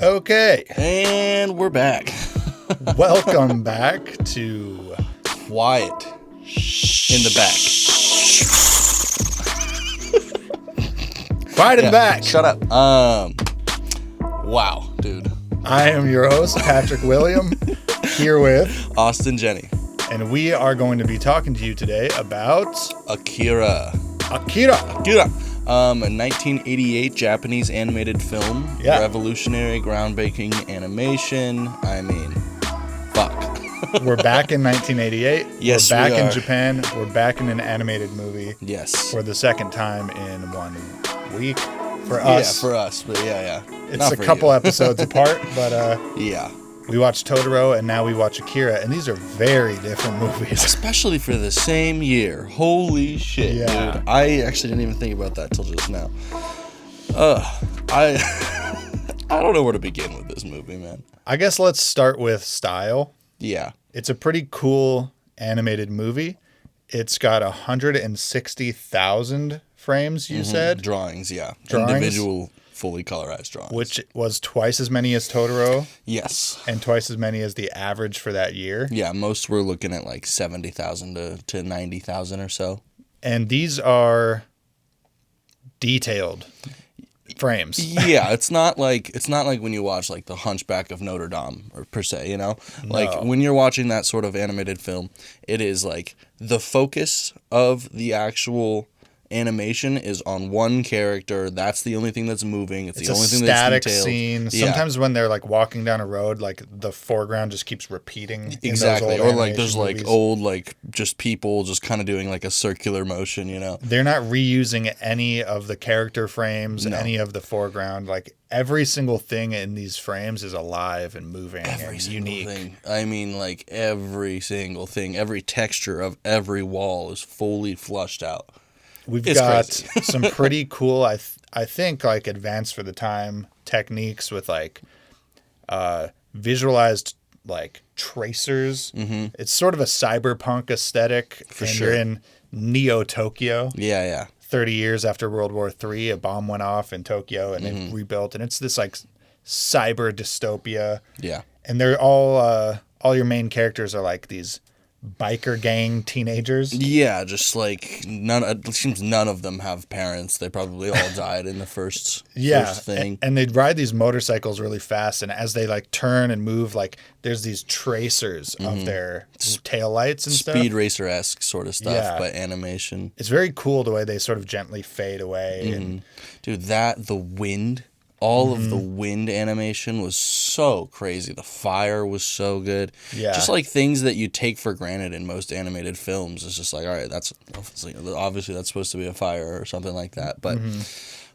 Okay, And we're back. welcome back to Quiet in the back. Quiet in the Back. Shut up. Wow, dude. I am your host, Patrick William, here with, Austin Jenny. and we are going to be talking to you today about Akira. Akira. A 1988 Japanese animated film. Yeah. Revolutionary, groundbreaking animation. I mean, fuck. We're back in 1988. Yes, we're back we in are. Japan. We're back in an animated movie Yes. for the second time in 1 week. For us, Yeah, for us, but yeah. it's Not a for couple you. episodes apart, but Yeah. we watched Totoro and now we watch Akira, and these are very different movies. Especially for the same year. Holy shit, Yeah. dude. I actually didn't even think about that till just now. I I don't know where to begin with this movie, man. I guess let's start with style. Yeah. It's a pretty cool animated movie. It's got 160,000 frames, you said, Drawings, yeah. Drawings? Individual, fully colorized drawings. which was twice as many as Totoro Yes. and twice as many as the average for that year. Yeah, most were looking at like 70,000 to 90,000 or so. And these are detailed frames. Yeah, it's not like when you watch like The Hunchback of Notre Dame or per se, you know? Like No. when you're watching that sort of animated film, it is like the focus of the actual animation is on one character. That's the only thing that's moving. It's It's the a only thing static that's detailed. scene. Yeah. Sometimes when they're like walking down a road, like the foreground just keeps repeating. Exactly. In those old Or like there's animation like movies. old like just people just kind of doing like a circular motion, you know? They're not reusing any of the character frames, No. any of the foreground. Like every single thing in these frames is alive and moving Every and single unique. thing. I mean, like every single thing, every texture of every wall is fully flushed out. We've It's got crazy. some pretty cool, I think, like advanced for the time techniques with like visualized like tracers. Mm-hmm. It's sort of a cyberpunk aesthetic, and sure. you're in Neo Tokyo. Yeah. 30 years after World War III, a bomb went off in Tokyo and Mm-hmm. it rebuilt, and it's this like cyber dystopia. Yeah. And they're all your main characters are like these biker gang teenagers. Yeah, just like it seems none of them have parents. They probably all died in the first thing. And they'd ride these motorcycles really fast, and as they like turn and move, like there's these tracers of their taillights and stuff. Speed racer-esque sort of stuff, Yeah. but animation. It's very cool the way they sort of gently fade away. And Dude, the wind, all of the wind animation was so crazy. The fire was so good. Yeah. Just like things that you take for granted in most animated films. It's just like, all right, that's obviously that's supposed to be a fire or something like that. But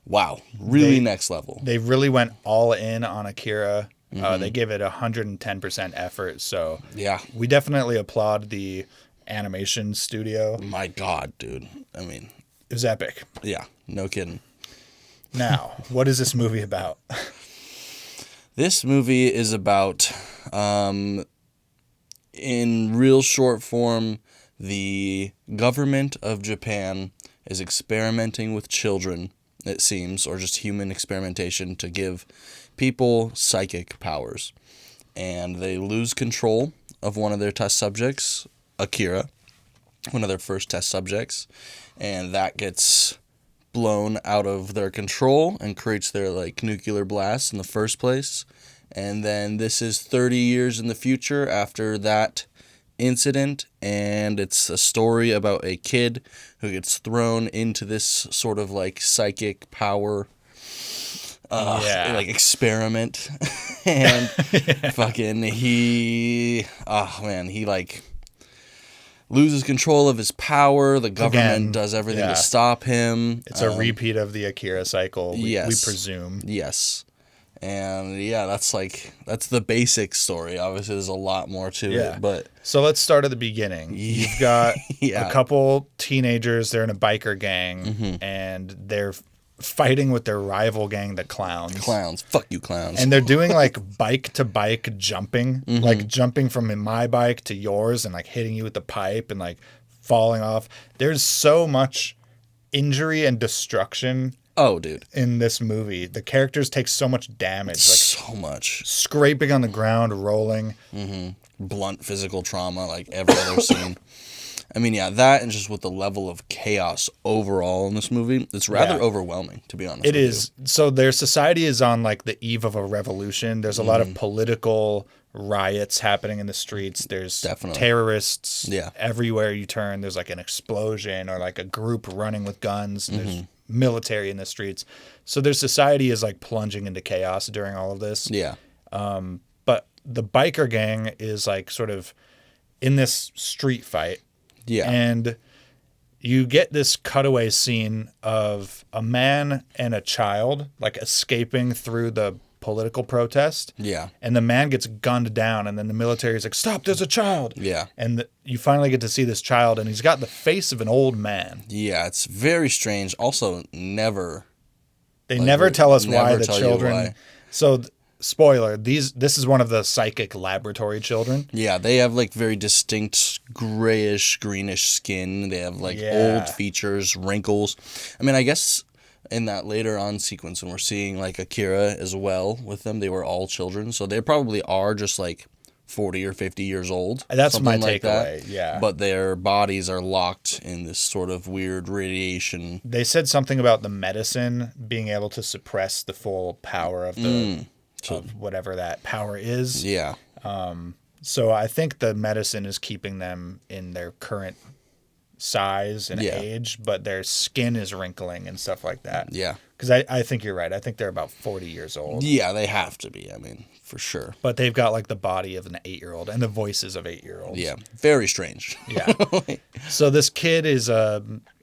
wow, really next level. they really went all in on Akira. They gave it 110% effort. So Yeah. we definitely applaud the animation studio. My God, dude. I mean, It was epic. yeah, no kidding. Now, what is this movie about? This movie is about, in real short form, the government of Japan is experimenting with children, it seems, or just human experimentation to give people psychic powers. And they lose control of one of their test subjects, Akira, one of their first test subjects, and that gets blown out of their control and creates their like nuclear blast in the first place. And then this is 30 years in the future after that incident, and it's a story about a kid who gets thrown into this sort of like psychic power like experiment. And fucking he like loses control of his power. The government Again, does everything yeah. to stop him. It's a repeat of the Akira cycle, we yes. presume. Yes. And yeah, that's the basic story. Obviously, there's a lot more to it, but So let's start at the beginning. You've got Yeah. a couple teenagers. They're in a biker gang, and they're fighting with their rival gang, the Clowns. clowns. Fuck you, clowns. And they're doing like bike to bike jumping, like jumping from my bike to yours and like hitting you with the pipe and like falling off. There's so much injury and destruction Oh, dude. in this movie. The characters take so much damage, like So much. scraping on the ground, rolling. Blunt physical trauma, like every other scene. I mean, yeah, that and just with the level of chaos overall in this movie, it's rather overwhelming, to be honest. It is. So their society is on like the eve of a revolution. There's a lot of political riots happening in the streets. There's Definitely. terrorists Yeah. everywhere you turn. There's like an explosion or like a group running with guns. There's military in the streets. So their society is like plunging into chaos during all of this. Yeah. But the biker gang is like sort of in this street fight. Yeah. And you get this cutaway scene of a man and a child like escaping through the political protest. Yeah. And the man gets gunned down, and then the military is like, "Stop, there's a child." Yeah. And you finally get to see this child, and he's got the face of an old man. Yeah, it's very strange. Also, never. They Like, never tell us why never the tell you children. why. So, spoiler: this is one of the psychic laboratory children. Yeah, they have like very distinct grayish, greenish skin. They have like Yeah. old features, wrinkles. I mean, I guess in that later on sequence when we're seeing like Akira as well with them, they were all children. So they probably are just like 40 or 50 years old. That's my something like that. takeaway. Yeah. But their bodies are locked in this sort of weird radiation. They said something about the medicine being able to suppress the full power of the of whatever that power is. Yeah. So I think the medicine is keeping them in their current size and Yeah. age, but their skin is wrinkling and stuff like that. Yeah. Because I think you're right. I think they're about 40 years old. Yeah, they have to be. I mean, for sure. But they've got like the body of an 8-year-old and the voices of 8-year-olds. Yeah. Very strange. Yeah. So this kid is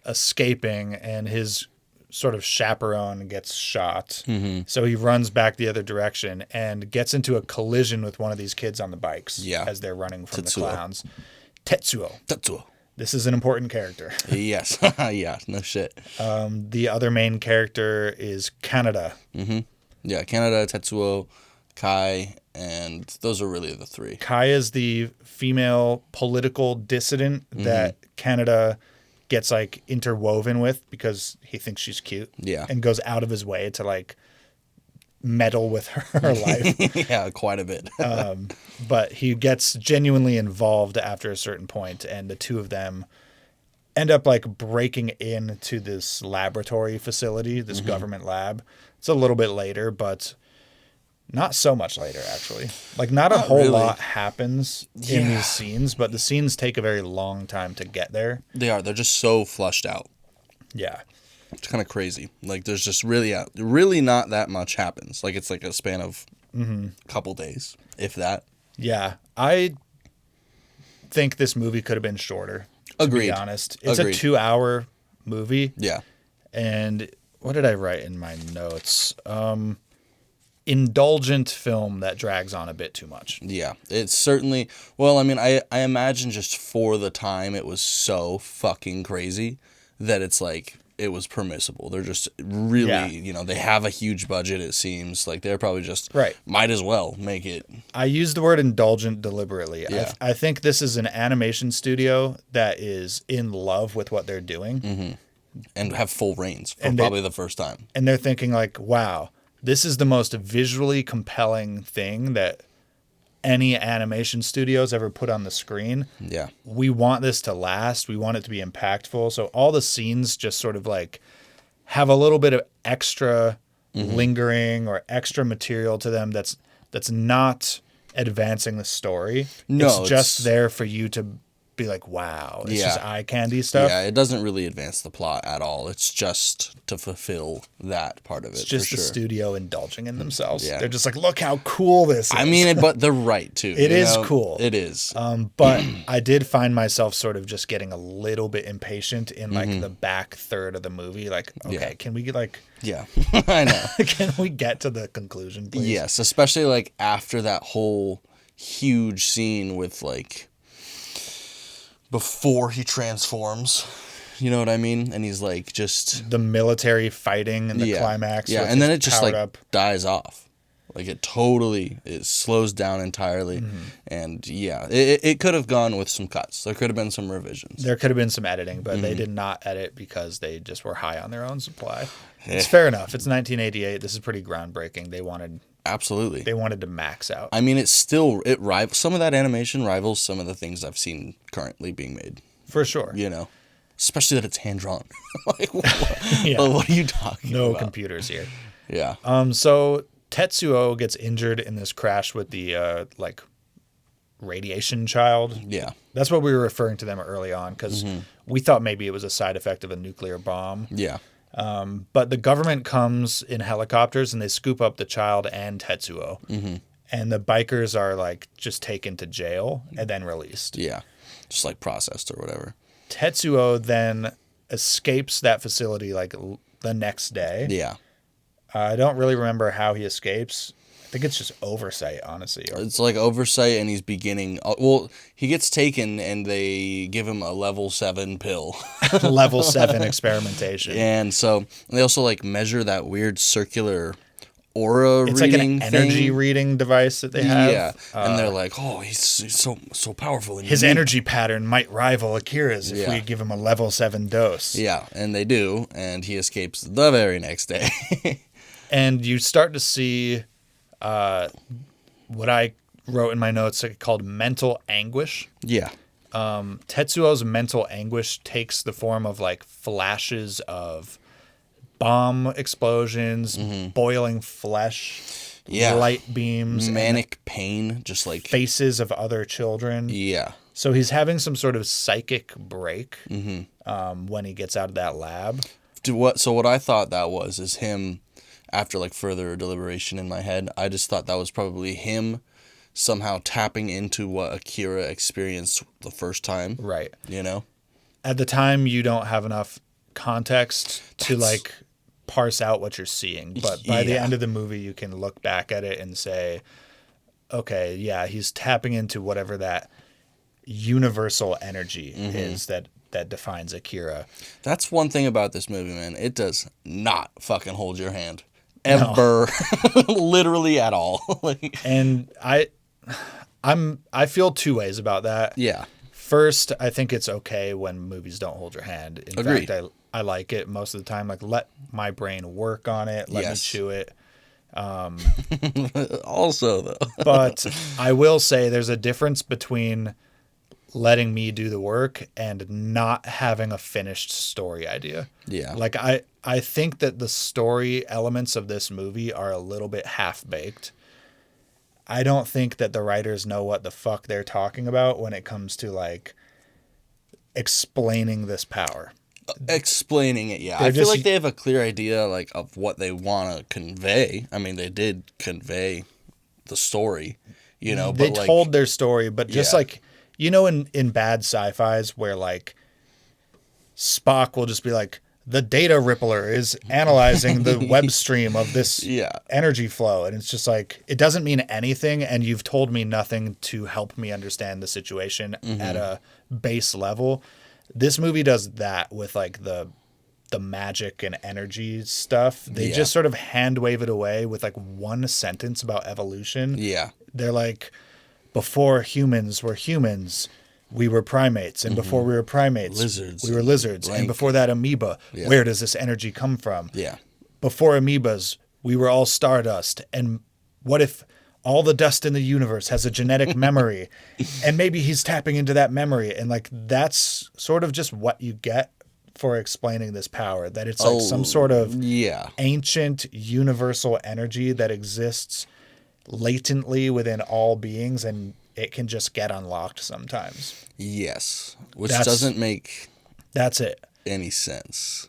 escaping, and his sort of chaperone gets shot. Mm-hmm. So he runs back the other direction and gets into a collision with one of these kids on the bikes Yeah. as they're running from Tetsuo. the clowns. Tetsuo. Tetsuo. This is an important character. Yes. Yeah, no shit. The other main character is Canada. Yeah, Canada, Tetsuo, Kai, and those are really the three. Kai is the female political dissident that Canada gets like interwoven with because he thinks she's cute. Yeah. And goes out of his way to like meddle with her life. Yeah, quite a bit. But he gets genuinely involved after a certain point, and the two of them end up like breaking into this laboratory facility, this government lab. It's a little bit later, but not so much later, actually. Like, not a whole really. lot happens in Yeah. these scenes, but the scenes take a very long time to get there. They are. They're just so flushed out. Yeah. It's kind of crazy. Like, there's just really not that much happens. Like, it's like a span of a couple days, if that. Yeah. I think this movie could have been shorter, to Agreed. be honest. It's Agreed. a 2-hour movie. Yeah. And what did I write in my notes? Indulgent film that drags on a bit too much. Yeah. It's certainly... Well, I mean, I imagine just for the time it was so fucking crazy that it's like... It was permissible. They're just really, they have a huge budget, it seems. Like, they're probably just, Right. might as well make it. I use the word indulgent deliberately. Yeah. I think this is an animation studio that is in love with what they're doing. And have full reins for And probably the first time. And they're thinking like, wow, this is the most visually compelling thing that any animation studios ever put on the screen. Yeah. We want this to last. We want it to be impactful. So all the scenes just sort of like have a little bit of extra lingering or extra material to them that's not advancing the story. No, it's just there for you to be like, wow, it's just eye candy stuff. Yeah, it doesn't really advance the plot at all. It's just to fulfill that part of it. It's just for the sure. studio indulging in themselves. Yeah. They're just like, look how cool this is. I mean, but they're right too. It is cool. It is. But I did find myself sort of just getting a little bit impatient in like the back third of the movie. Like, okay, Yeah. can we get like, Yeah, I know. can we get to the conclusion, please? Yes, especially like after that whole huge scene with like before he transforms. You know what I mean? And he's like just The military fighting and the climax. Yeah, with and then his it just powered like up. dies off. Like it slows down entirely. And yeah, it could have gone with some cuts. There could have been some revisions. There could have been some editing, but they did not edit because they just were high on their own supply. It's fair enough. It's 1988. This is pretty groundbreaking. They wanted to max out. I mean, it rivals some of that animation rivals some of the things I've seen currently being made. For sure. You know, especially that it's hand drawn. Like, what are you talking about? No about? computers here. Yeah. So Tetsuo gets injured in this crash with the radiation child. Yeah. That's what we were referring to them early on because we thought maybe it was a side effect of a nuclear bomb. Yeah. But the government comes in helicopters and they scoop up the child and Tetsuo. And the bikers are like just taken to jail and then released. Yeah. Just like processed or whatever. Tetsuo then escapes that facility like the next day. Yeah. I don't really remember how he escapes. I think it's just oversight, honestly. It's like oversight, and he's beginning. Well, he gets taken, and they give him a level 7 pill. Level 7 experimentation. And so they also like measure that weird circular aura it's reading like an energy thing. Reading device that they have. Yeah, and they're like, oh, he's so powerful. And his unique. energy pattern might rival Akira's if we give him a level 7 dose. Yeah, and they do, and he escapes the very next day. And you start to see what I wrote in my notes called mental anguish. Yeah. Tetsuo's mental anguish takes the form of like flashes of bomb explosions, boiling flesh, light beams, manic pain, just like faces of other children. Yeah. So he's having some sort of psychic break when he gets out of that lab. So what I thought that was is him, after like further deliberation in my head, I just thought that was probably him somehow tapping into what Akira experienced the first time. Right. You know? At the time, you don't have enough context to like parse out what you're seeing. But by the end of the movie, you can look back at it and say, okay, yeah, he's tapping into whatever that universal energy is that defines Akira. That's one thing about this movie, man. It does not fucking hold your hand. Ever. No. Literally at all. Like, and I feel two ways about that. Yeah. First, I think it's okay when movies don't hold your hand. In Agreed. fact, I like it most of the time. Like, let my brain work on it. Let me chew it. Also, though. But I will say there's a difference between letting me do the work and not having a finished story idea. Yeah. Like, I think that the story elements of this movie are a little bit half-baked. I don't think that the writers know what the fuck they're talking about when it comes to, like, explaining this power. Explaining it, yeah. I feel like they have a clear idea, like, of what they want to convey. I mean, they did convey the story, you know. They but told their story, but just like, you know, in bad sci-fis where, like, Spock will just be like, the data rippler is analyzing the web stream of this energy flow. And it's just like, it doesn't mean anything. And you've told me nothing to help me understand the situation at a base level. This movie does that with like the magic and energy stuff. They just sort of hand wave it away with like one sentence about evolution. Yeah. They're like, before humans were humans, we were primates, and before we were primates, we were lizards, and before that, amoeba. Yeah. Where does this energy come from? Yeah. Before amoebas, we were all stardust, and what if all the dust in the universe has a genetic memory, and maybe he's tapping into that memory, and like that's sort of just what you get for explaining this power, that it's like some sort of ancient universal energy that exists latently within all beings, and it can just get unlocked sometimes. Yes. Which doesn't make any sense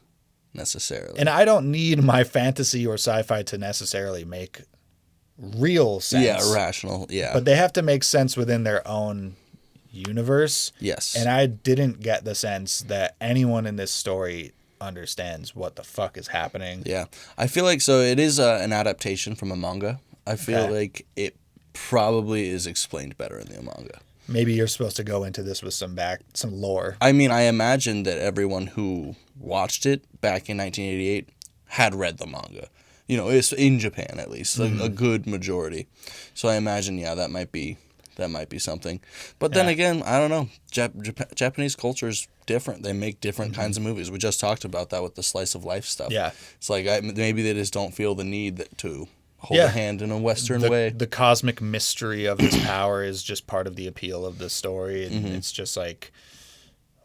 necessarily. And I don't need my fantasy or sci-fi to necessarily make real sense. Yeah, rational. Yeah. But they have to make sense within their own universe. Yes. And I didn't get the sense that anyone in this story understands what the fuck is happening. Yeah. I feel like it is an adaptation from a manga. I feel like it probably is explained better in the manga. Maybe you're supposed to go into this with some lore. I mean, I imagine that everyone who watched it back in 1988 had read the manga. You know, it's in Japan at least, like a good majority. So I imagine, that might be something. But then again, I don't know. Japanese culture is different. They make different kinds of movies. We just talked about that with the slice of life stuff. Yeah. It's like maybe they just don't feel the need to hold a hand in a Western way. The cosmic mystery of his power is just part of the appeal of the story. And it's just like,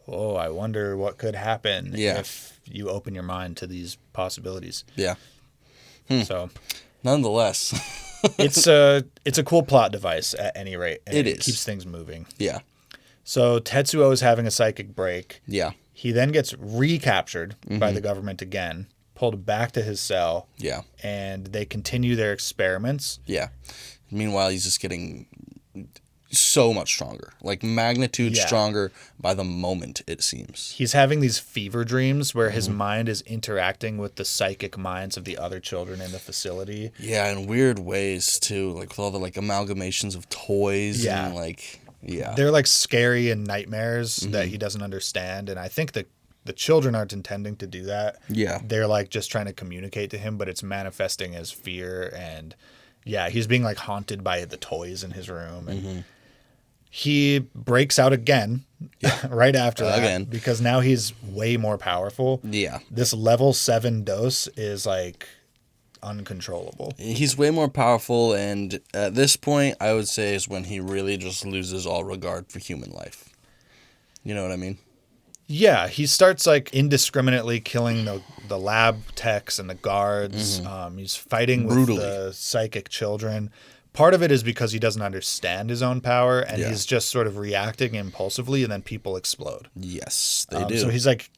oh, I wonder what could happen if you open your mind to these possibilities. Yeah. So, nonetheless, it's a cool plot device at any rate. And it keeps things moving. Yeah. So Tetsuo is having a psychic break. Yeah. He then gets recaptured by the government again, pulled back to his cell. Yeah. And they continue their experiments. Yeah. Meanwhile, he's just getting so much stronger, like magnitude stronger by the moment, it seems. He's having these fever dreams where his mind is interacting with the psychic minds of the other children in the facility. Yeah, in weird ways too, like with all the like amalgamations of toys and like they're like scary and nightmares that he doesn't understand, and I think that the children aren't intending to do that. Yeah, they're like just trying to communicate to him, but it's manifesting as fear, and he's being like haunted by the toys in his room, and he breaks out again right after that because now he's way more powerful. Yeah. This level 7 dose is like uncontrollable. He's way more powerful, and at this point, I would say is when he really just loses all regard for human life. You know what I mean? Yeah, he starts like indiscriminately killing the lab techs and the guards. He's fighting with the psychic children. Part of it is because he doesn't understand his own power, and he's just sort of reacting impulsively, and then people explode. Yes, they do. So he's like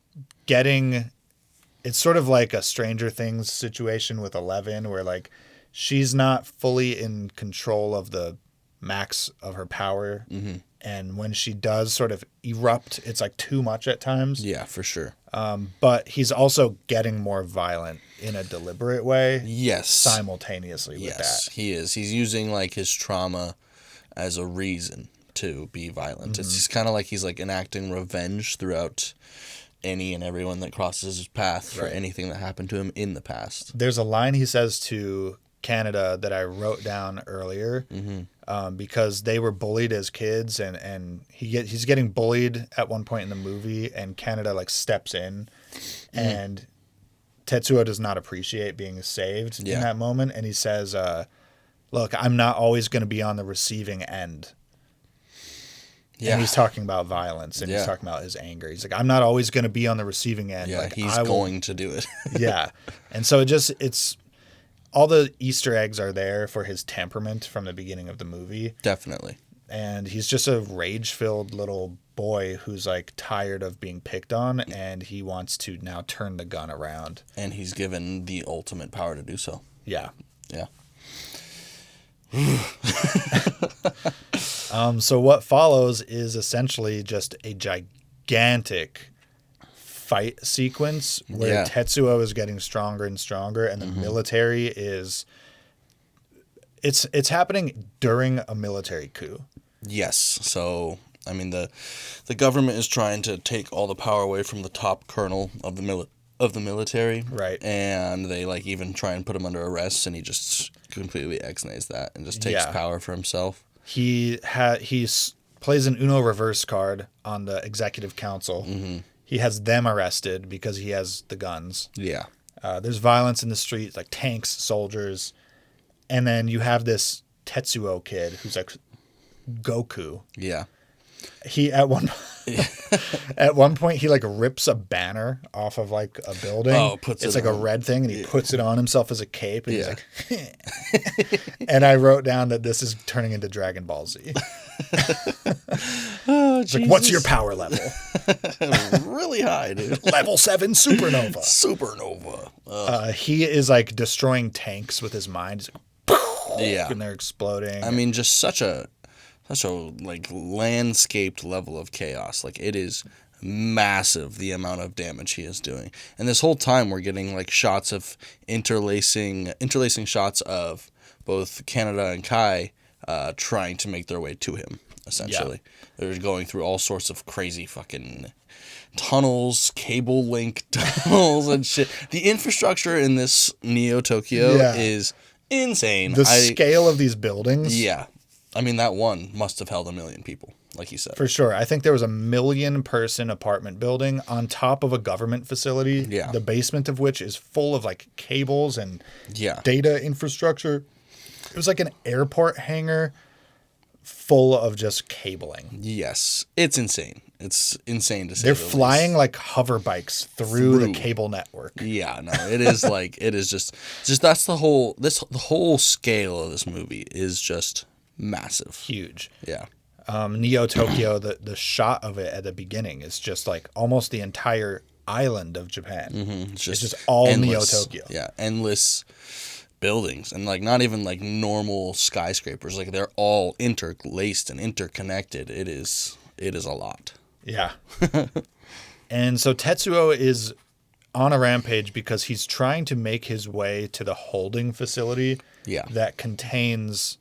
it's sort of like a Stranger Things situation with 11, where like she's not fully in control of the max of her power. And when she does sort of erupt, it's like too much at times. Yeah, for sure. But he's also getting more violent in a deliberate way. Yes. Simultaneously with that. Yes, he is. He's using like his trauma as a reason to be violent. It's kind of like he's like enacting revenge throughout any and everyone that crosses his path for anything that happened to him in the past. There's a line he says to Canada that I wrote down earlier because they were bullied as kids, and he's getting bullied at one point in the movie, and Canada like steps in, and Tetsuo does not appreciate being saved in that moment, and he says, look, I'm not always going to be on the receiving end. Yeah. And he's talking about violence, and he's talking about his anger. He's like, I'm not always going to be on the receiving end. Yeah, like, he's going to do it. Yeah. And so it's all the Easter eggs are there for his temperament from the beginning of the movie. Definitely. And he's just a rage-filled little boy who's like tired of being picked on, and he wants to now turn the gun around. And he's given the ultimate power to do so. Yeah. Yeah. So what follows is essentially just a gigantic fight sequence where Tetsuo is getting stronger and stronger, and the military is it's happening during a military coup. Yes. So I mean the government is trying to take all the power away from the top colonel of the military. Right. And they like even try and put him under arrest, and he just completely ex-nays that and just takes power for himself. He plays an Uno reverse card on the executive council. He has them arrested because he has the guns. Yeah. There's violence in the streets, like tanks, soldiers. And then you have this Tetsuo kid who's like Goku. Yeah. He at one point he like rips a banner off of like a building. Oh, it's like a red thing, and he puts it on himself as a cape, and he's like and I wrote down that this is turning into Dragon Ball Z. It's like, what's your power level? Really high, dude. Level 7 supernova. Supernova. He is like destroying tanks with his mind. He's like, and they're exploding. I mean, just such a like landscaped level of chaos. Like, it is massive, the amount of damage he is doing. And this whole time we're getting like shots of interlacing shots of both Canada and Kai trying to make their way to him essentially. They're going through all sorts of crazy fucking tunnels, cable link tunnels and shit. The infrastructure in this Neo Tokyo is insane. The scale of these buildings. Yeah. I mean, that one must have held 1 million people, like you said. For sure. I think there was a 1 million person apartment building on top of a government facility. Yeah. The basement of which is full of like cables and data infrastructure. It was like an airport hangar full of just cabling. Yes. It's insane. It's insane to say. They're flying like hover bikes through the cable network. Yeah, no, it is like, it is just that's the whole scale of this movie is just massive. Huge. Yeah. Neo Tokyo, the shot of it at the beginning is just like almost the entire island of Japan. Mm-hmm. It's just all endless, Neo Tokyo. Yeah, endless buildings, and like not even like normal skyscrapers. Like they're all interlaced and interconnected. It is a lot. Yeah. And so Tetsuo is on a rampage because he's trying to make his way to the holding facility that contains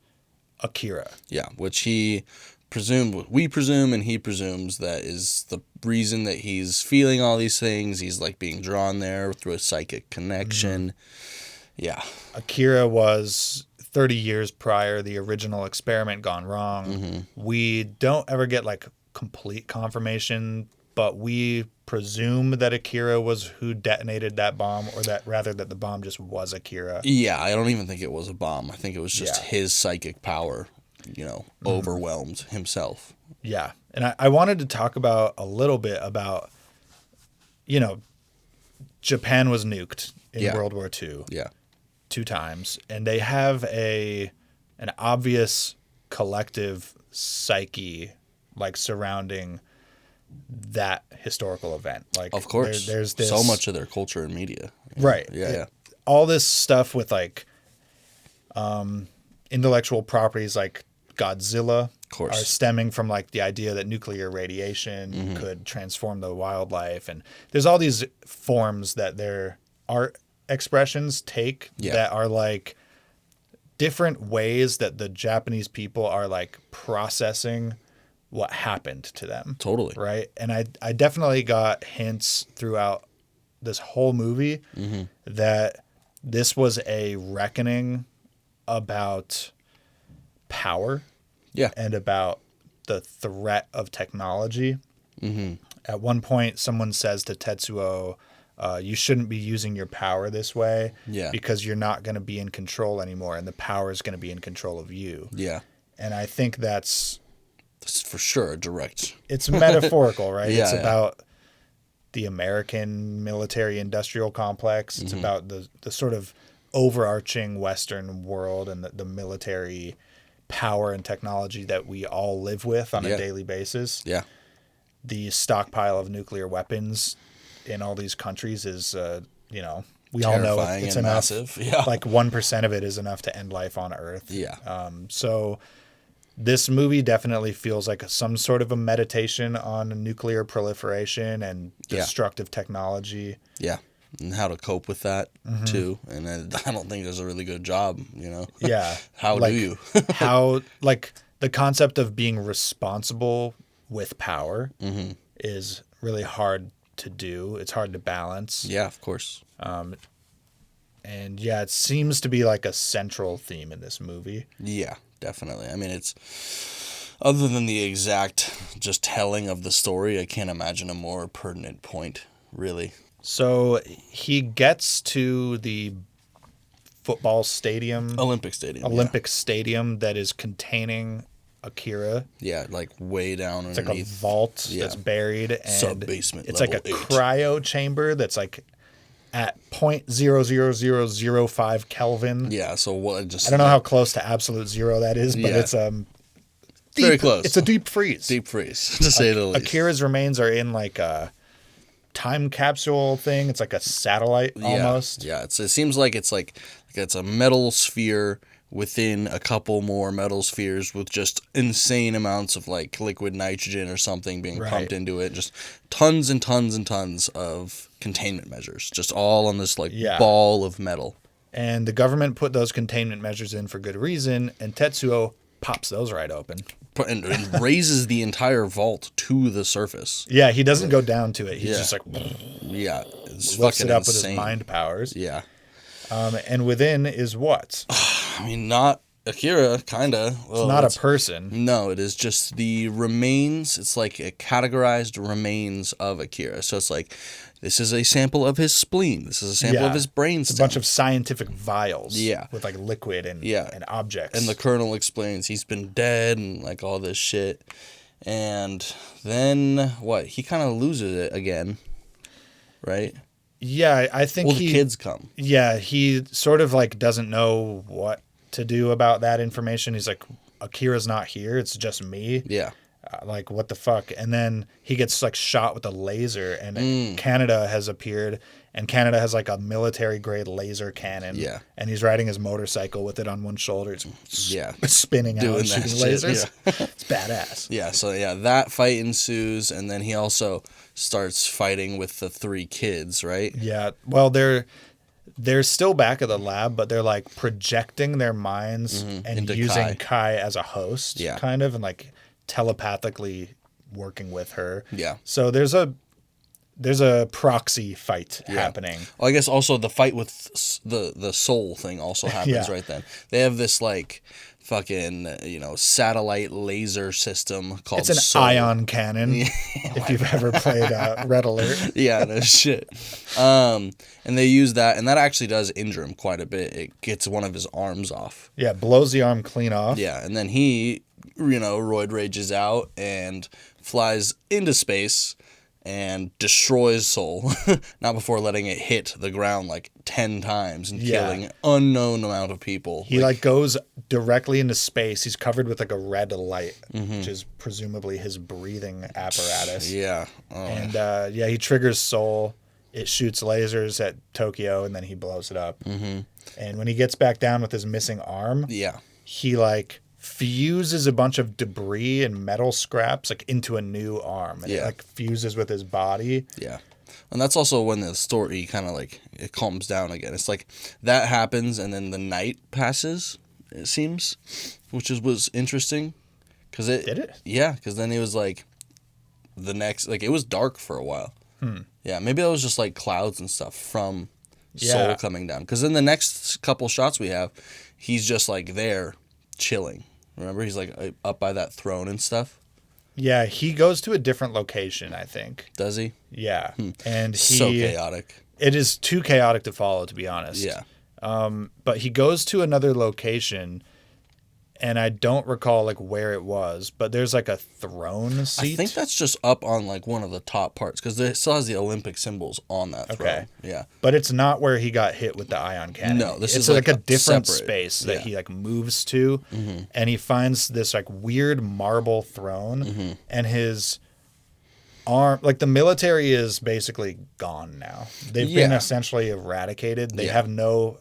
Akira. Yeah, which we presume, and he presumes that is the reason that he's feeling all these things. He's like being drawn there through a psychic connection. Mm-hmm. Yeah. Akira was 30 years prior, the original experiment gone wrong. Mm-hmm. We don't ever get like complete confirmation, but we presume that Akira was who detonated that bomb, or that the bomb just was Akira. Yeah, I don't even think it was a bomb. I think it was just his psychic power, overwhelmed himself. Yeah. And I wanted to talk about a little bit about, Japan was nuked in World War II. Yeah. 2 times. And they have an obvious collective psyche like surrounding that historical event. Like, of course, there's this, so much of their culture and media, right? Yeah. All this stuff with like intellectual properties like Godzilla are stemming from like the idea that nuclear radiation could transform the wildlife, and there's all these forms that their art expressions take that are like different ways that the Japanese people are like processing what happened to them. Totally. Right. And I definitely got hints throughout this whole movie that this was a reckoning about power and about the threat of technology. Mm-hmm. At one point, someone says to Tetsuo, you shouldn't be using your power this way because you're not going to be in control anymore, and the power is going to be in control of you. Yeah. And I think that's for sure direct. It's metaphorical, right? It's about the American military-industrial complex. It's about the sort of overarching Western world and the military power and technology that we all live with on a daily basis. Yeah. The stockpile of nuclear weapons in all these countries is, we terrifying, all know it's and enough. Massive. Yeah. Like 1% of it is enough to end life on Earth. Yeah. So this movie definitely feels like some sort of a meditation on nuclear proliferation and destructive technology. Yeah. And how to cope with that too. And I don't think there's a really good job, Yeah. How do you? How, like, the concept of being responsible with power is really hard to do. It's hard to balance. Yeah, of course. And yeah, it seems to be like a central theme in this movie. Yeah, definitely. I mean, it's, other than the exact just telling of the story, I can't imagine a more pertinent point, really. So he gets to the football stadium. Olympic Stadium that is containing Akira. Yeah, like way down underneath. It's like a vault that's buried. And sub-basement it's like a cryo chamber that's like at 0.00005 Kelvin. Yeah, so what? I don't know how close to absolute zero that is, but it's deep, very close. It's a deep freeze. Deep freeze, to say the least. Akira's remains are in like a time capsule thing. It's like a satellite almost. Yeah, it seems like it's a metal sphere within a couple more metal spheres with just insane amounts of like liquid nitrogen or something being pumped into it. Just tons and tons and tons of containment measures, just all on this like ball of metal. And the government put those containment measures in for good reason, and Tetsuo pops those right open. and raises the entire vault to the surface. Yeah, he doesn't go down to it. He's just like Yeah, it's lifts fucking it up insane. with his mind powers. Yeah. And within is what? I mean, not Akira, kinda. It's not a person. No, it is just the remains. It's like a categorized remains of Akira. So it's like, this is a sample of his spleen. This is a sample of his brainstem. It's a bunch of scientific vials. Yeah. With like liquid and objects. And the colonel explains he's been dead and like all this shit. And then what? He kind of loses it again, right? Yeah, I think the kids come. Yeah, he sort of like doesn't know what to do about that information. He's like, Akira's not here. It's just me. Yeah. Like, what the fuck? And then he gets like shot with a laser, and Canada has appeared, and Canada has like a military grade laser cannon. Yeah. And he's riding his motorcycle with it on one shoulder. It's spinning out Doing and that shooting shit, lasers. It's badass. Yeah, so that fight ensues, and then he also starts fighting with the 3 kids, right? Yeah. Well, they're still back at the lab, but they're like projecting their minds and into using Kai as a host, Yeah. kind of, and like telepathically working with her. Yeah. So there's a proxy fight happening. Well, I guess also the fight with the soul thing also happens right then. They have this like fucking satellite laser system called It's an Soul. ion cannon. If you've ever played Red Alert. Yeah, no shit. And they use that, and that actually does injure him quite a bit. It gets one of his arms off. Yeah, blows the arm clean off. Yeah, and then he, roid rages out and flies into space and destroys Soul, not before letting it hit the ground like 10 times and killing an unknown amount of people. He like goes directly into space. He's covered with like a red light, which is presumably his breathing apparatus. Yeah. And he triggers Soul. It shoots lasers at Tokyo, and then he blows it up. Mm-hmm. And when he gets back down with his missing arm, he like fuses a bunch of debris and metal scraps like into a new arm, and it like fuses with his body. Yeah. And that's also when the story kind of like it calms down again. It's like that happens, and then the night passes, it seems, which was interesting because it did it. Yeah, because then it was like the next it was dark for a while. Yeah, maybe that was just like clouds and stuff from Soul coming down. Because in the next couple shots we have, he's just like there chilling. Remember, he's like up by that throne and stuff. Yeah, he goes to a different location, I think. Does he? Yeah. And so chaotic. It is too chaotic to follow, to be honest. Yeah. But he goes to another location, and I don't recall like where it was, but there's like a throne seat. I think that's just up on like one of the top parts because it still has the Olympic symbols on that throne. Okay. Yeah. But it's not where he got hit with the ion cannon. No, it's is like a different separate space that he like moves to, and he finds this like weird marble throne, and his arm, like the military is basically gone now. They've been essentially eradicated. They have no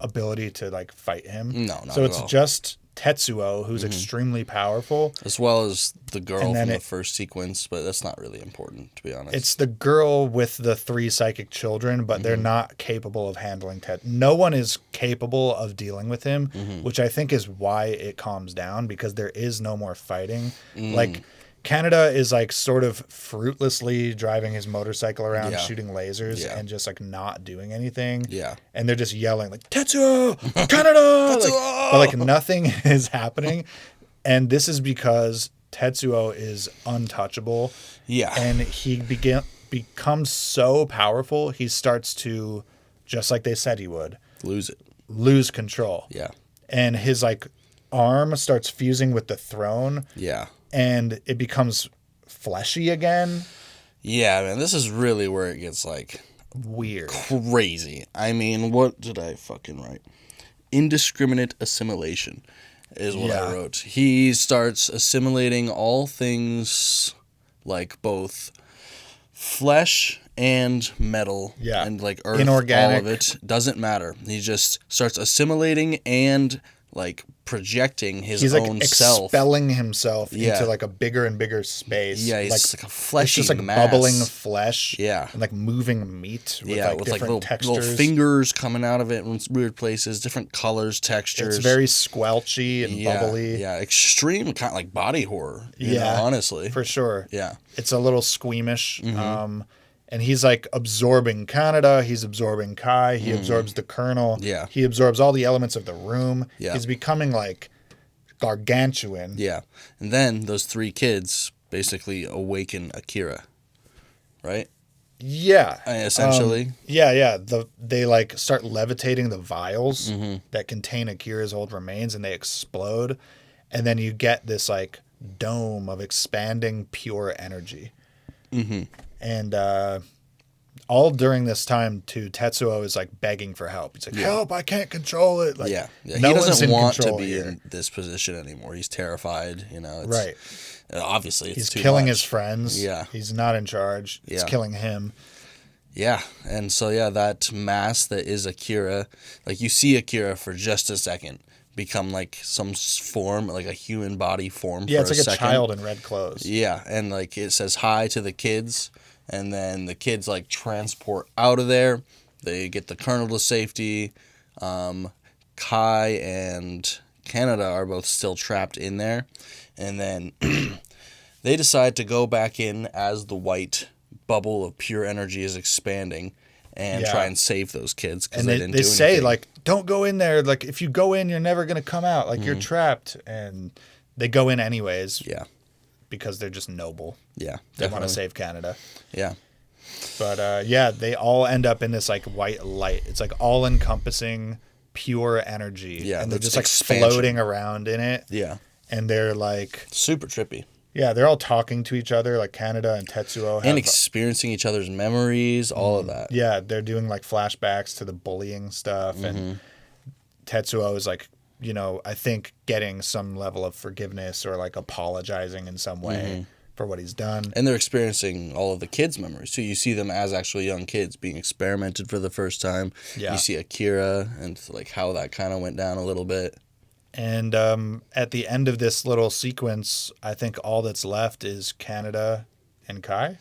ability to like fight him. No, not so at it's all. just Tetsuo, who's extremely powerful. As well as the girl from the first sequence, but that's not really important, to be honest. It's the girl with the 3 psychic children, but they're not capable of handling Tet. No one is capable of dealing with him, which I think is why it calms down, because there is no more fighting. Like, Canada is like sort of fruitlessly driving his motorcycle around, shooting lasers, and just like not doing anything. Yeah. And they're just yelling like, Tetsuo, Canada! But like nothing is happening. And this is because Tetsuo is untouchable. Yeah. And he becomes so powerful, he starts to, just like they said he would, lose control. Yeah. And his like arm starts fusing with the throne. Yeah. And it becomes fleshy again. Yeah, man, this is really where it gets like weird, crazy. I mean, what did I fucking write? Indiscriminate assimilation is what I wrote. He starts assimilating all things, like both flesh and metal, and like earth, inorganic. all of it doesn't matter. He just starts assimilating and like projecting his He's like own self. expelling himself Yeah. into like a bigger and bigger space. Yeah, he's like a it's fleshy just like mass. bubbling flesh. Yeah. And like moving meat with Yeah, like with like different textures. little fingers coming out of it in weird places, different colors, textures. It's very squelchy and bubbly. Yeah, extreme kind of like body horror. You know, Yeah, honestly. for sure. Yeah. It's a little squeamish. And he's like absorbing Canada. He's absorbing Kai. He absorbs the Colonel. Yeah. He absorbs all the elements of the room. Yeah. He's becoming like gargantuan. Yeah. And then those 3 kids basically awaken Akira. Right? Yeah. Essentially. Yeah. They like start levitating the vials that contain Akira's old remains, and they explode. And then you get this like dome of expanding pure energy. And all during this time, too, Tetsuo is like begging for help. He's like, "Help! I can't control it." Like, yeah. no He one's doesn't in want to control be here. in this position anymore. He's terrified. You know. It's, Right. Obviously, it's He's too killing much. his friends. Yeah. He's not in charge. It's Yeah. killing him. Yeah, and so that mass that is Akira, like you see Akira for just a second become like some form, like a human body form. Yeah, for it's like a second. child in red clothes. Yeah, and like it says hi to the kids, and then the kids like transport out of there. They get the Colonel to safety. Kai and Canada are both still trapped in there, and then they decide to go back in as the white bubble of pure energy is expanding and try and save those kids because And they they, didn't they do say, anything. like, don't go in there. Like, if you go in, you're never going to come out. Like, you're trapped. And they go in anyways yeah, because they're just noble. yeah, They want definitely. to save Canada. Yeah, But, they all end up in this, like, white light. It's, like, all-encompassing, pure energy. Yeah, And they're that's just, like, expansion. floating around in it. yeah, And they're, like... super trippy. Yeah, they're all talking to each other. Like, Canada and Tetsuo have... And experiencing each other's memories, all of that. Yeah, they're doing like flashbacks to the bullying stuff, and Tetsuo is like, you know, I think getting some level of forgiveness or like apologizing in some way for what he's done. And they're experiencing all of the kids' memories too. You see them as actually young kids being experimented for the first time. Yeah. You see Akira and like how that kind of went down a little bit. And at the end of this little sequence, I think all that's left is Canada and Kai.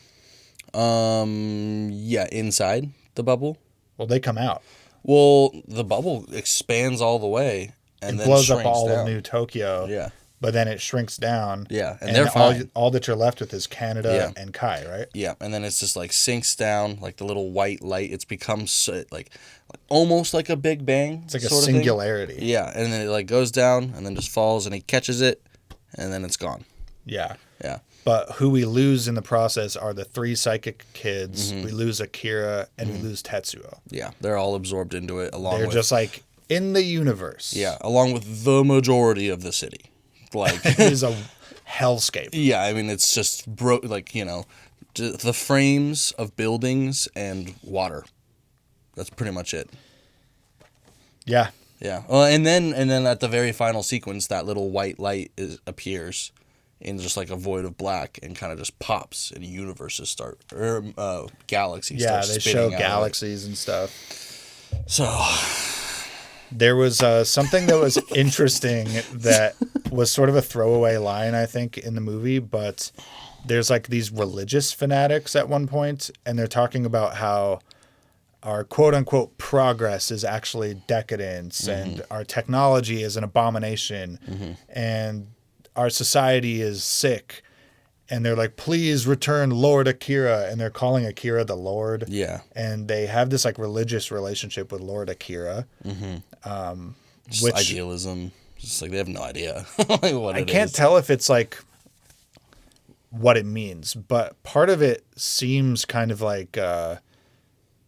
Yeah, inside the bubble. Well, they come out. Well, the bubble expands all the way and It then blows up shrinks all down. of New Tokyo. Yeah. But then it shrinks down. Yeah, and they're fine. All that you're left with is Canada Yeah. and Kai, right? Yeah, and then it's just like sinks down, like the little white light. It's become like almost like a Big Bang. It's like a sort of thing. singularity. Yeah, and then it like goes down and then just falls and he catches it, and then it's gone. Yeah. Yeah. But who we lose in the process are the 3 psychic kids. Mm-hmm. We lose Akira and we lose Tetsuo. Yeah, they're all absorbed into it along They're with just like in the universe. yeah, along with the majority of the city. Like It is a hellscape. yeah, I mean it's just like, you know, the frames of buildings and water. That's pretty much it. Yeah. Yeah. Well, and then at the very final sequence, that little white light appears in just like a void of black and kind of just pops, and universes start galaxies. Yeah, start they spitting show out of it. galaxies and stuff. So There was something that was interesting that was sort of a throwaway line, I think, in the movie, but there's like these religious fanatics at one point, and they're talking about how our quote unquote progress is actually decadence and our technology is an abomination and our society is sick. And they're like, please return Lord Akira. And they're calling Akira the Lord. yeah, And they have this like religious relationship with Lord Akira. just Which- idealism. Just like they have no idea like what I it can't is. tell if it's like what it means, but part of it seems kind of like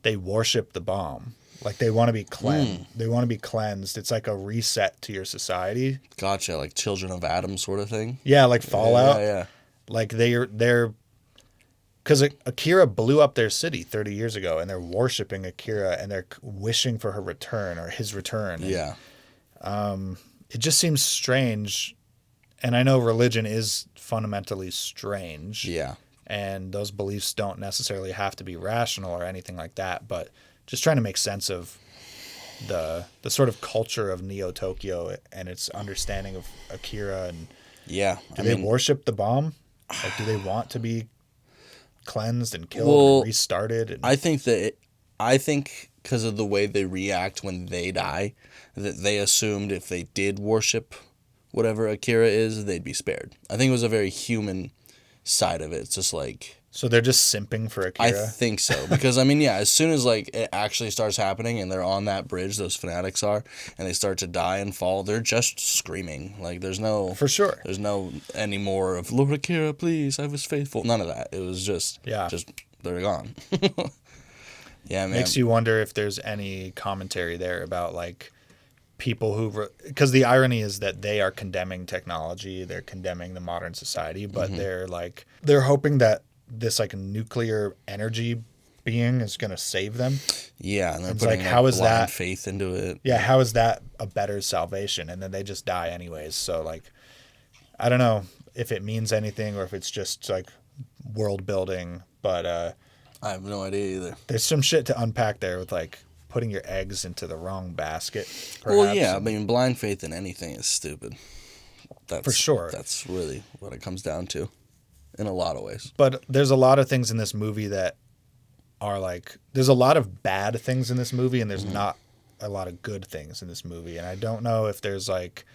they worship the bomb. Like they want to be cleansed. They want to be cleansed. It's like a reset to your society. Gotcha, like Children of Adam sort of thing. Yeah, like Fallout. Yeah. Like they're because Akira blew up their city 30 years ago, and they're worshiping Akira, and they're wishing for her return or his return. Yeah. It just seems strange, and I know religion is fundamentally strange. Yeah. And those beliefs don't necessarily have to be rational or anything like that, but just trying to make sense of the sort of culture of Neo Tokyo and its understanding of Akira, and Yeah. do they worship the bomb? Like, do they want to be cleansed and killed and restarted? And I think because of the way they react when they die, that they assumed if they did worship whatever Akira is, they'd be spared. I think it was a very human side of it. It's just like, so they're just simping for Akira? I think so. Because, I mean, yeah, as soon as, like, it actually starts happening and they're on that bridge, those fanatics are, and they start to die and fall, they're just screaming. Like, there's no... For sure. There's no any more of, Lord Akira, please, I was faithful. None of that. It was just... Yeah. Just, they're gone. Yeah, man. Makes you wonder if there's any commentary there about, like, people who... Because the irony is that they are condemning technology, they're condemning the modern society, but they're, like... They're hoping that this, like, nuclear energy being is going to save them. Yeah, and they're it's putting like, how is blind that faith into it. Yeah, how is that a better salvation? And then they just die anyways. So, like, I don't know if it means anything or if it's just, like, world building, but I have no idea either. there's some shit to unpack there with, like, putting your eggs into the wrong basket, perhaps. Well, yeah, I mean, blind faith in anything is stupid. That's, For sure. That's really what it comes down to in a lot of ways. But there's a lot of things in this movie that are, like... There's a lot of bad things in this movie, and there's not a lot of good things in this movie. And I don't know if there's, like...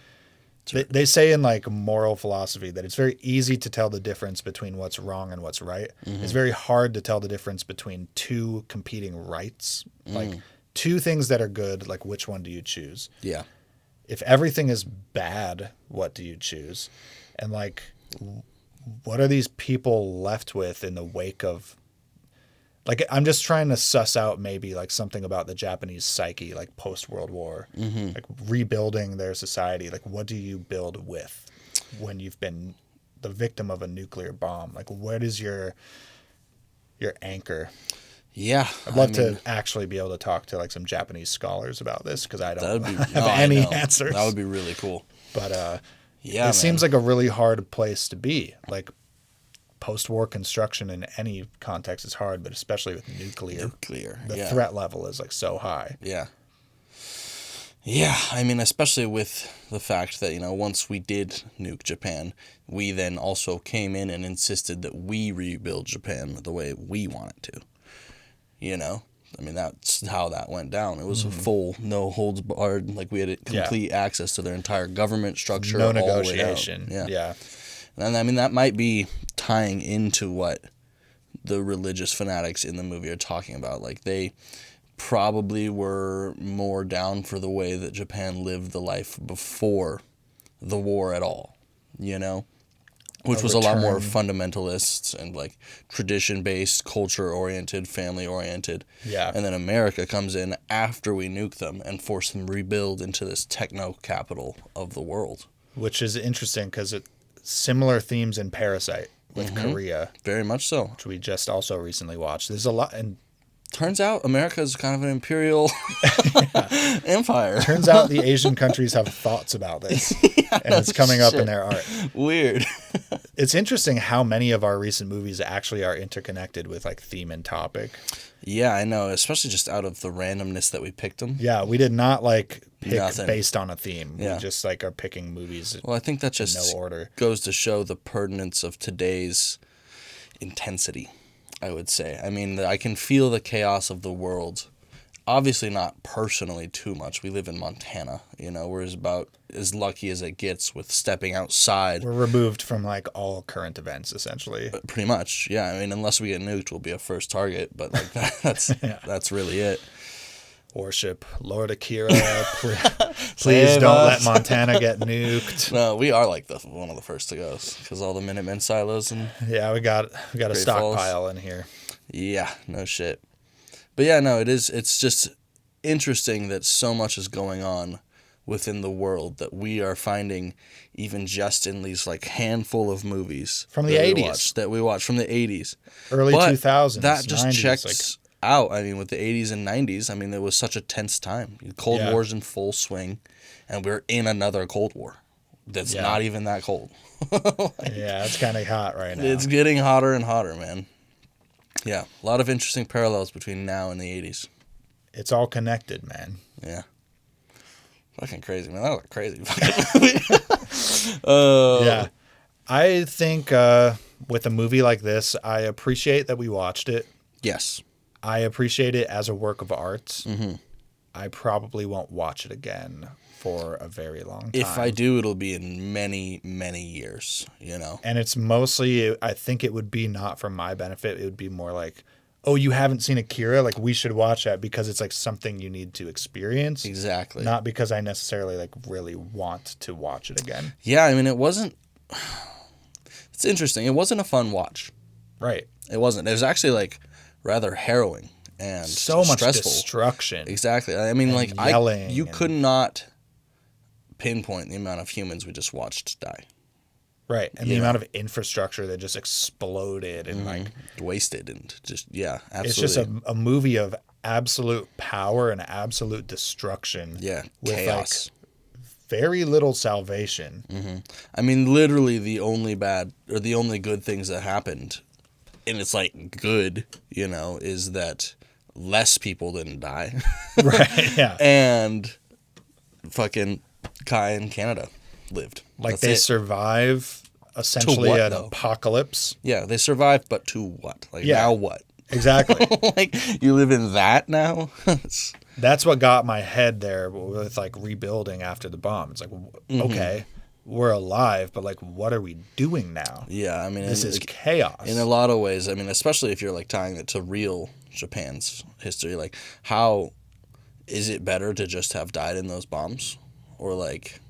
They say in, like, moral philosophy that it's very easy to tell the difference between what's wrong and what's right. It's very hard to tell the difference between two competing rights. Like, two things that are good, like, which one do you choose? Yeah. If everything is bad, what do you choose? And, like, what are these people left with in the wake of... Like, I'm just trying to suss out maybe, like, something about the Japanese psyche, like, post-World War. Like, rebuilding their society. Like, what do you build with when you've been the victim of a nuclear bomb? Like, what is your anchor? Yeah. I'd love to actually be able to talk to, like, some Japanese scholars about this, because I don't have I any know. answers. That would be really cool. But yeah, it seems like a really hard place to be. Like, post-war construction in any context is hard, but especially with nuclear. The threat level is, like, so high. Yeah. Yeah, I mean, especially with the fact that, you know, once we did nuke Japan, we then also came in and insisted that we rebuild Japan the way we want it to. You know? I mean, that's how that went down. It was a full, no holds barred, like, we had complete access to their entire government structure. No negotiation. Yeah. And I mean, that might be tying into what the religious fanatics in the movie are talking about. Like, they probably were more down for the way that Japan lived the life before the war at all, you know? Which was a lot more fundamentalist and, like, tradition-based, culture-oriented, family-oriented. Yeah. And then America comes in after we nuke them and force them to rebuild into this techno-capital of the world. Which is interesting because similar themes in Parasite with Korea. Very much so. Which we just also recently watched. There's a lot... And turns out America is kind of an imperial empire. Turns out the Asian countries have thoughts about this. And it's coming up in their art. Weird. It's interesting how many of our recent movies actually are interconnected with, like, theme and topic. Yeah, I know. Especially just out of the randomness that we picked them. Yeah, we did not, like, pick based on a theme. Yeah. We just, like, are picking movies. Well, I think that just in no order. Goes to show the pertinence of today's intensity, I would say. I mean, I can feel the chaos of the world. Obviously not personally too much. We live in Montana, you know. We're about as lucky as it gets with stepping outside. We're removed from, like, all current events, essentially. Pretty much, yeah. I mean, unless we get nuked, we'll be a first target. But, like, that's really it. Worship Lord Akira. Please don't let Montana get nuked. No, we are, like, one of the first to go because all the Minutemen silos and yeah, we got a stockpile in here. Yeah, no shit. But yeah, no, it's just interesting that so much is going on within the world that we are finding even just in these, like, handful of movies from the 80s that we watched from the 80s. Early 2000s. That just 90s, checks out. I mean, with the 80s and 90s, I mean, there was such a tense time. Cold War's in full swing, and we're in another Cold War that's not even that cold. Yeah, it's kind of hot right now. It's getting hotter and hotter, man. Yeah, a lot of interesting parallels between now and the 80s. It's all connected, man. Yeah. Fucking crazy, man. That was a crazy fucking movie. Yeah. I think with a movie like this, I appreciate that we watched it. Yes. I appreciate it as a work of art. Mm-hmm. I probably won't watch it again for a very long time. If I do, it'll be in many, many years, you know? And it's mostly, I think it would be not for my benefit. It would be more like, oh, you haven't seen Akira? Like, we should watch that because it's like something you need to experience. Exactly. Not because I necessarily like really want to watch it again. Yeah, I mean, it wasn't... It's interesting. It wasn't a fun watch. Right. It wasn't. It was actually like rather harrowing and So much stressful. destruction. Exactly. I mean, And like yelling you and- could not pinpoint the amount of humans we just watched die. Right. And the Yeah. amount of infrastructure that just exploded and like Wasted and just absolutely. it's just a movie of absolute power and absolute destruction. With chaos. like very little salvation. I mean, literally the only bad or the only good things that happened, and it's like good, you know, is that less people didn't die. Right. Yeah. And fucking Kai in Canada lived. Like That's they it. survive essentially what, an though? apocalypse. Yeah, they survived, but to what? Like, Yeah. now what? Exactly. Like, you live in that now? That's what got my head there with like rebuilding after the bomb. It's like, okay, we're alive, but like, what are we doing now? Yeah, I mean, This is like, chaos. in a lot of ways. I mean, especially if you're like tying it to real Japan's history. Like, how is it better to just have died in those bombs? Or like...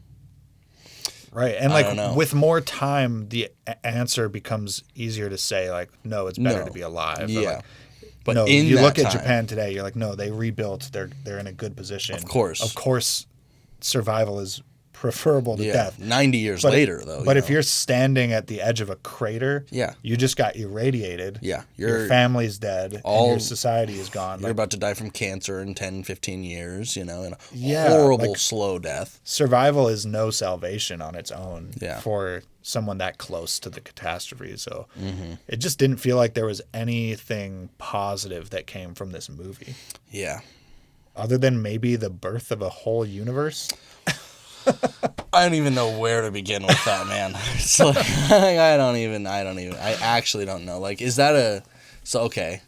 Right. And I don't know. like with more time, the answer becomes easier to say like, no, it's better No. to be alive. Or, Yeah. like, But no, in you that look at time- Japan today, you're like, no, they rebuilt. They're in a good position. Of course. Of course, survival is preferable to Yeah, death. 90 years But later, though. But you if know. you're standing at the edge of a crater, Yeah. you just got irradiated. Yeah, Your family's dead. And all- your society is gone. You're Like, about to die from cancer in 10, 15 years, you know, in a Yeah, horrible, like- slow death. survival is no salvation on its own Yeah. for someone that close to the catastrophe. So Mm-hmm. it just didn't feel like there was anything positive that came from this movie, Yeah. other than maybe the birth of a whole universe. I don't even know where to begin with that, man. It's like, I actually don't know. Like, is that so okay.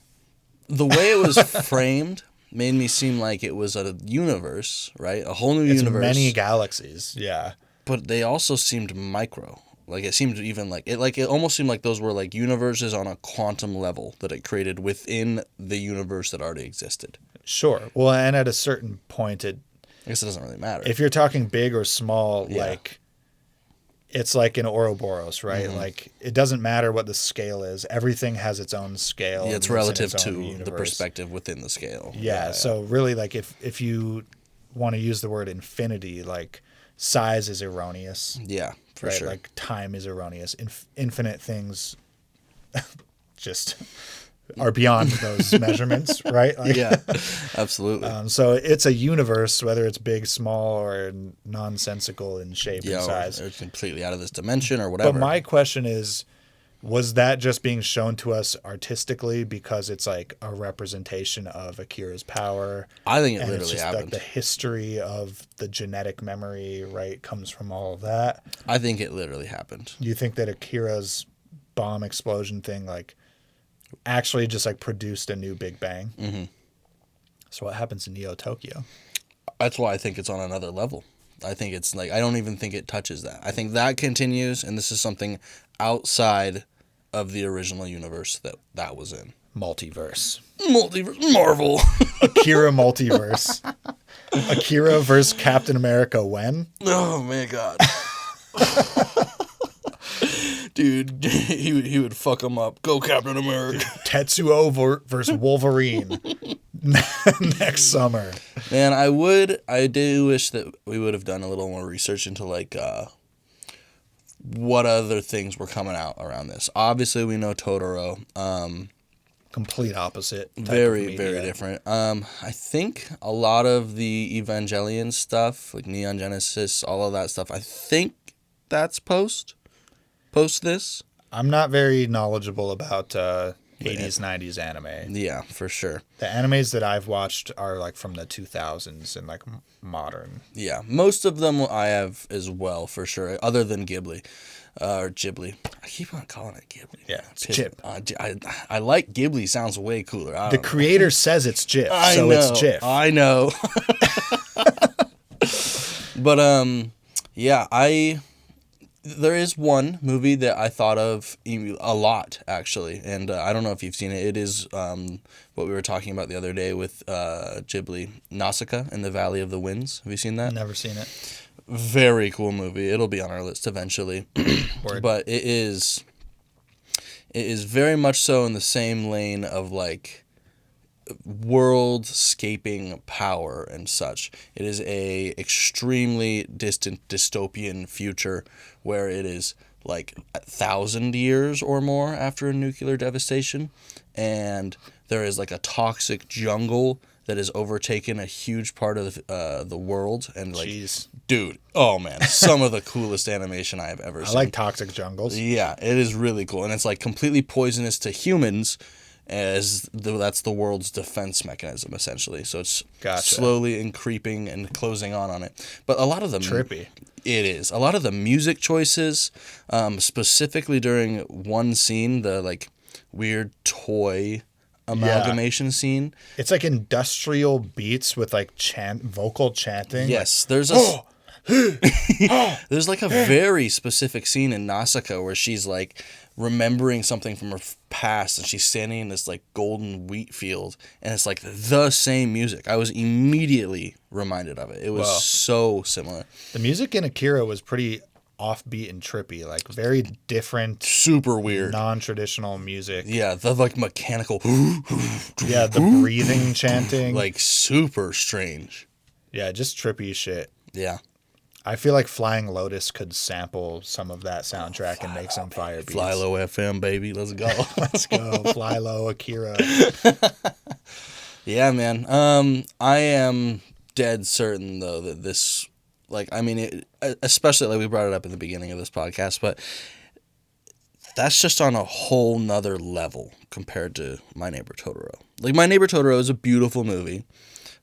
The way it was framed made me seem like it was a universe, right? A whole new It's universe. many galaxies. Yeah. But they also seemed micro. Like, it seemed even it almost seemed like those were like universes on a quantum level that it created within the universe that already existed. Sure. Well, and at a certain point, I guess it doesn't really matter. if you're talking big or small, Yeah. like it's like an Ouroboros, right? Mm-hmm. Like it doesn't matter what the scale is. Everything has its own scale. Yeah, and it's lives in relative its own to the universe. perspective within the scale. Yeah. So really, like if you want to use the word infinity, like size is erroneous, Yeah, for right? sure. Like time is erroneous. Infinite things just are beyond those measurements, right? Like, Yeah, absolutely. So it's a universe, whether it's big, small, or nonsensical in shape Yeah, and or size. it's completely out of this dimension or whatever. But my question is, was that just being shown to us artistically because it's like a representation of Akira's power? I think it And it's literally just happened. like the history of the genetic memory, right, comes from all of that. I think it literally happened. Do you think that Akira's bomb explosion thing, like, actually just like produced a new Big Bang? Mm-hmm. So what happens in Neo Tokyo? That's why I think it's on another level. I think it's like, I don't even think it touches that. I think that continues, and this is something outside of the original universe that was in. Multiverse. Multiverse. Marvel. Akira multiverse. Akira versus Captain America when? Oh, my God. Dude, he would fuck him up. Go Captain America. Tetsuo versus Wolverine next summer. Man, I do wish that we would have done a little more research into like what other things were coming out around this. Obviously, we know Totoro. Complete opposite. type of Very, media. very different. I think a lot of the Evangelion stuff, like Neon Genesis, all of that stuff, I think that's post this. I'm not very knowledgeable about 80s, 90s anime. Yeah, for sure. The animes that I've watched are like from the 2000s and like modern. Yeah, most of them I have as well, for sure, other than Ghibli. Or Ghibli. I keep on calling it Ghibli. Yeah, it's Chip. I like Ghibli. Sounds way cooler. The creator says it's Jif, so it's Jif. I know. But yeah, there is one movie that I thought of a lot, actually, and I don't know if you've seen it. It is what we were talking about the other day with Ghibli, Nausicaa in the Valley of the Winds. Have you seen that? Never seen it. Very cool movie. It'll be on our list eventually. Word. But it is very much so in the same lane of like world-scaping power and such. It is a extremely distant dystopian future where it is like 1,000 years or more after a nuclear devastation, and there is like a toxic jungle that has overtaken a huge part of the world. And like, Jeez. Dude, oh man, some of the coolest animation I have ever seen. I like toxic jungles. Yeah, it is really cool, and it's like completely poisonous to humans, that's the world's defense mechanism essentially. So it's slowly and creeping and closing on it. But a lot of the trippy. It is a lot of the music choices, specifically during one scene, the like weird toy amalgamation scene. It's like industrial beats with like vocal chanting. Yes, there's there's like a very specific scene in Nausicaa where she's like remembering something from her past, and she's standing in this like golden wheat field, and it's like the same music. I was immediately reminded of it. It was so similar. The music in Akira was pretty offbeat and trippy, like very different, super weird, non-traditional music. Yeah, the like mechanical yeah, the breathing chanting, like super strange. Yeah, just trippy shit. Yeah, I feel like Flying Lotus could sample some of that soundtrack and make some fire beats. Fly Low FM, baby, let's go. Let's go. Fly Low, Akira. Yeah, man. I am dead certain though that this, like, I mean, especially like we brought it up in the beginning of this podcast, but that's just on a whole nother level compared to My Neighbor Totoro. Like, My Neighbor Totoro is a beautiful movie,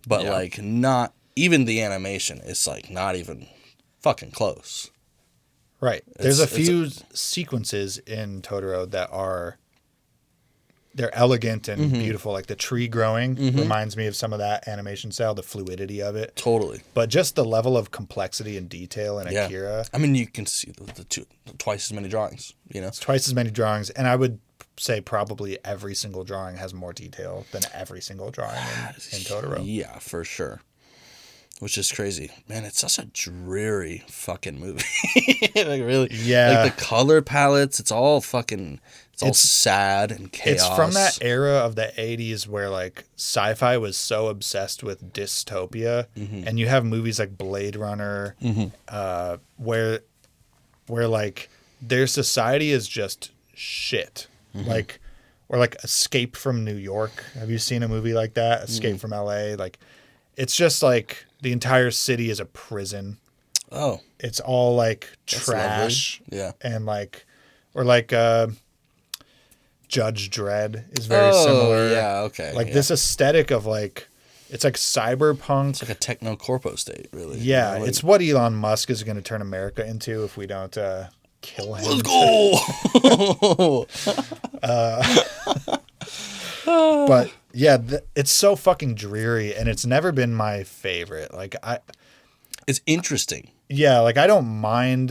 but like not even the animation is like not even fucking close. Right. There's a few sequences in Totoro that they're elegant and beautiful. Like the tree growing reminds me of some of that animation style, the fluidity of it. Totally. But just the level of complexity and detail in Akira. I mean, you can see twice as many drawings, you know? It's twice as many drawings. And I would say probably every single drawing has more detail than every single drawing in Totoro. Yeah, for sure. Which is crazy. Man, it's such a dreary fucking movie. Like, really. Yeah. Like, the color palettes, it's all sad and chaos. It's from that era of the 80s where, like, sci-fi was so obsessed with dystopia. And you have movies like Blade Runner where, like, their society is just shit. Like, or, like, Escape from New York. Have you seen a movie like that? Escape from L.A.? Like, it's just, like, the entire city is a prison. Oh. It's all like trash. Yeah. And like, or like Judge Dredd is very similar. Yeah, okay. Like this aesthetic of like, it's like cyberpunk. It's like a techno corpo state, really. Yeah. You know, like, it's what Elon Musk is going to turn America into if we don't kill him. Let's go! But yeah, it's so fucking dreary, and it's never been my favorite. Like it's interesting. Yeah, like I don't mind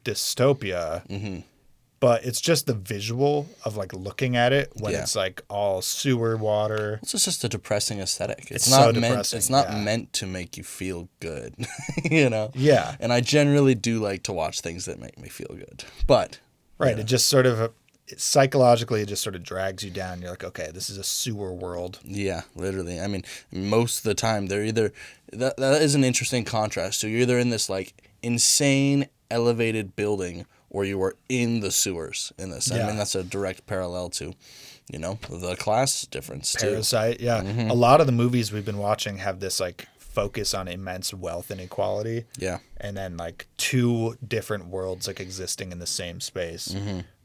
dystopia, but it's just the visual of like looking at it when it's like all sewer water. It's just a depressing aesthetic. It's so not depressing. It's not meant to make you feel good, you know. Yeah, and I generally do like to watch things that make me feel good, but it just sort of psychologically, it just sort of drags you down. You're like, okay, this is a sewer world. Yeah, literally. I mean, most of the time they're either that is an interesting contrast. So you're either in this like insane elevated building, or you are in the sewers in this. I mean, that's a direct parallel to, you know, the class difference too. Parasite, yeah. A lot of the movies we've been watching have this like focus on immense wealth inequality. Yeah. And then like two different worlds like existing in the same space.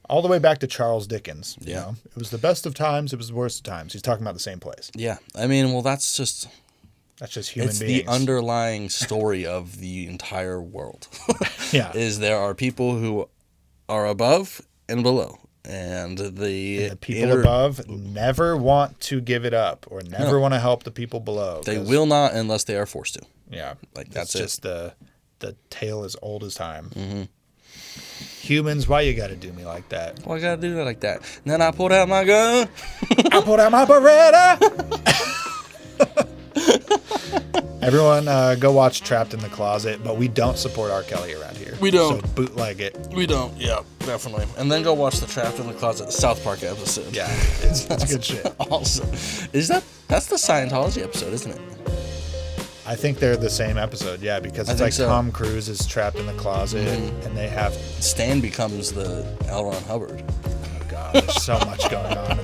All the way back to Charles Dickens. You Yeah. know? It was the best of times. It was the worst of times. He's talking about the same place. Yeah. I mean, well, that's just human it's beings. the underlying story of the entire world. Yeah. Is there are people who are above and below. And the people above never want to give it up or never want to help the people below. They will not unless they are forced to. Yeah. Like, that's just the tale as old as time. Mm-hmm. Humans, why you got to do me like that? Why I got to do it like that? And then I pulled out my gun. I pulled out my Beretta. Everyone, go watch Trapped in the Closet, but we don't support R. Kelly around here. We don't. So bootleg it. We don't. Yeah, definitely. And then go watch the Trapped in the Closet South Park episode. Yeah, it's good shit. Also, that's the Scientology episode, isn't it? I think they're the same episode, yeah, because it's like so. Tom Cruise is trapped in the closet, and they have... Stan becomes the L. Ron Hubbard. Oh, God, there's so much going on.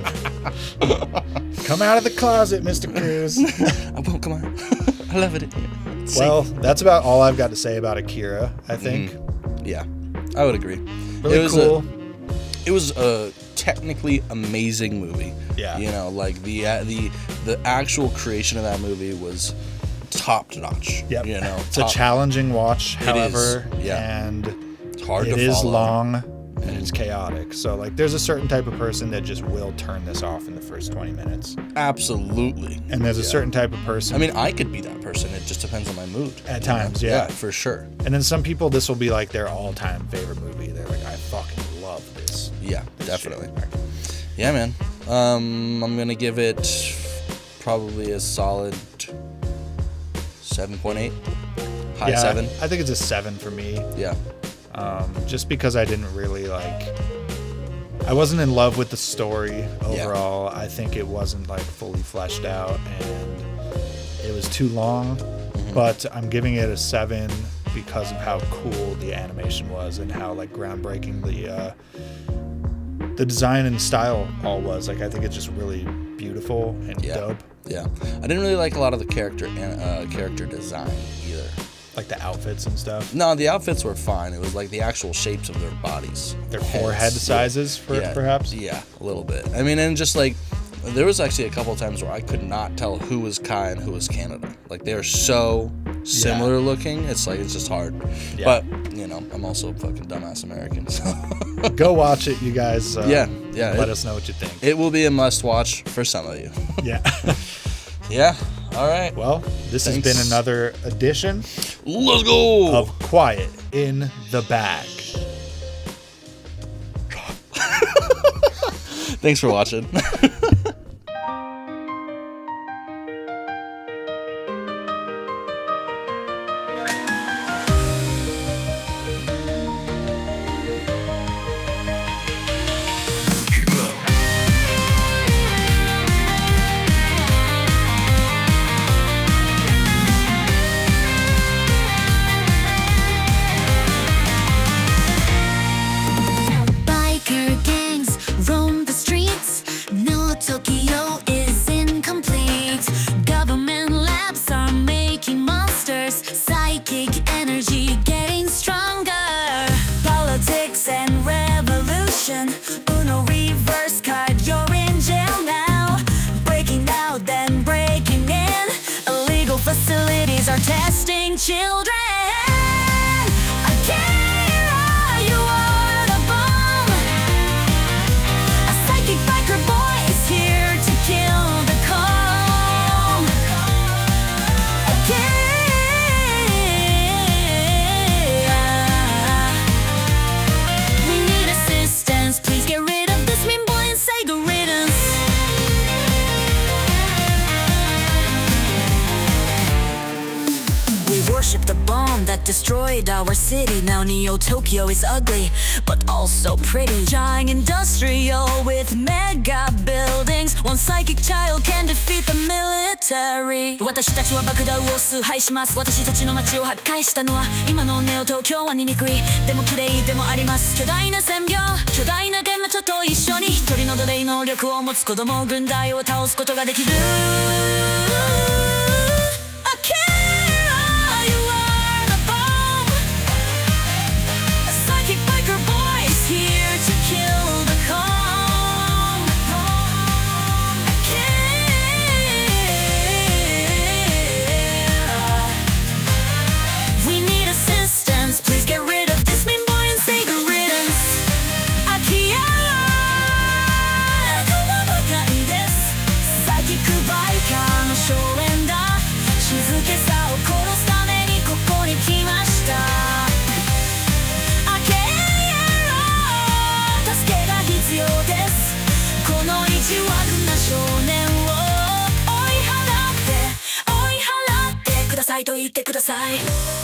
Come out of the closet, Mr. Cruise. I won't come out. I love it. Well, that's about all I've got to say about Akira, I think. Yeah, I would agree. Really cool. It was a technically amazing movie. Yeah. You know, like the actual creation of that movie was... top notch. Yep. You know, it's a challenging watch, however, and it's hard to follow. It is long and it's chaotic. So like there's a certain type of person that just will turn this off in the first 20 minutes. Absolutely. And there's a certain type of person. I mean, I could be that person. It just depends on my mood. At times, yeah, for sure. And then some people, this will be like their all-time favorite movie. They're like, I fucking love this. Yeah, definitely. Yeah, man. I'm gonna give it probably a solid 7.8, high 7. I think it's a 7 for me. Yeah. Just because I didn't really I wasn't in love with the story overall. Yeah. I think it wasn't like fully fleshed out and it was too long, but I'm giving it a 7 because of how cool the animation was and how like groundbreaking the design and style all was. Like I think it's just really beautiful and dope. Yeah, I didn't really like a lot of the character design either. Like the outfits and stuff? No, the outfits were fine. It was like the actual shapes of their bodies. Their forehead sizes, perhaps? Yeah, a little bit. I mean, and just like, there was actually a couple of times where I could not tell who was Kai and who was Canada. Like, they're so similar looking, it's like, it's just hard. Yeah. But, you know, I'm also a fucking dumbass American, so... Go watch it, you guys. Let us know what you think. It will be a must-watch for some of you. Yeah. Yeah. All right. Well, this has been another edition. Let's go. Of Quiet in the Bag. Thanks for watching. Facilities are testing children. Akira, you are the bomb. A psychic biker boy is here to kill the calm. Akira, we need assistance. Please get rid of this mean boy and say go riddance. Worship the bomb that destroyed our city. Now Neo Tokyo is ugly, but also pretty. Giant industrial with mega buildings. One psychic child can defeat the military. 私たちは爆弾を崇拝します。私たちの街を破壊したのは今のネオ東京は醜い。でも綺麗でもあります。巨大な戦病、巨大な現場と一緒に一人の奴隷能力を持つ子供軍隊を倒すことができる。Kill ください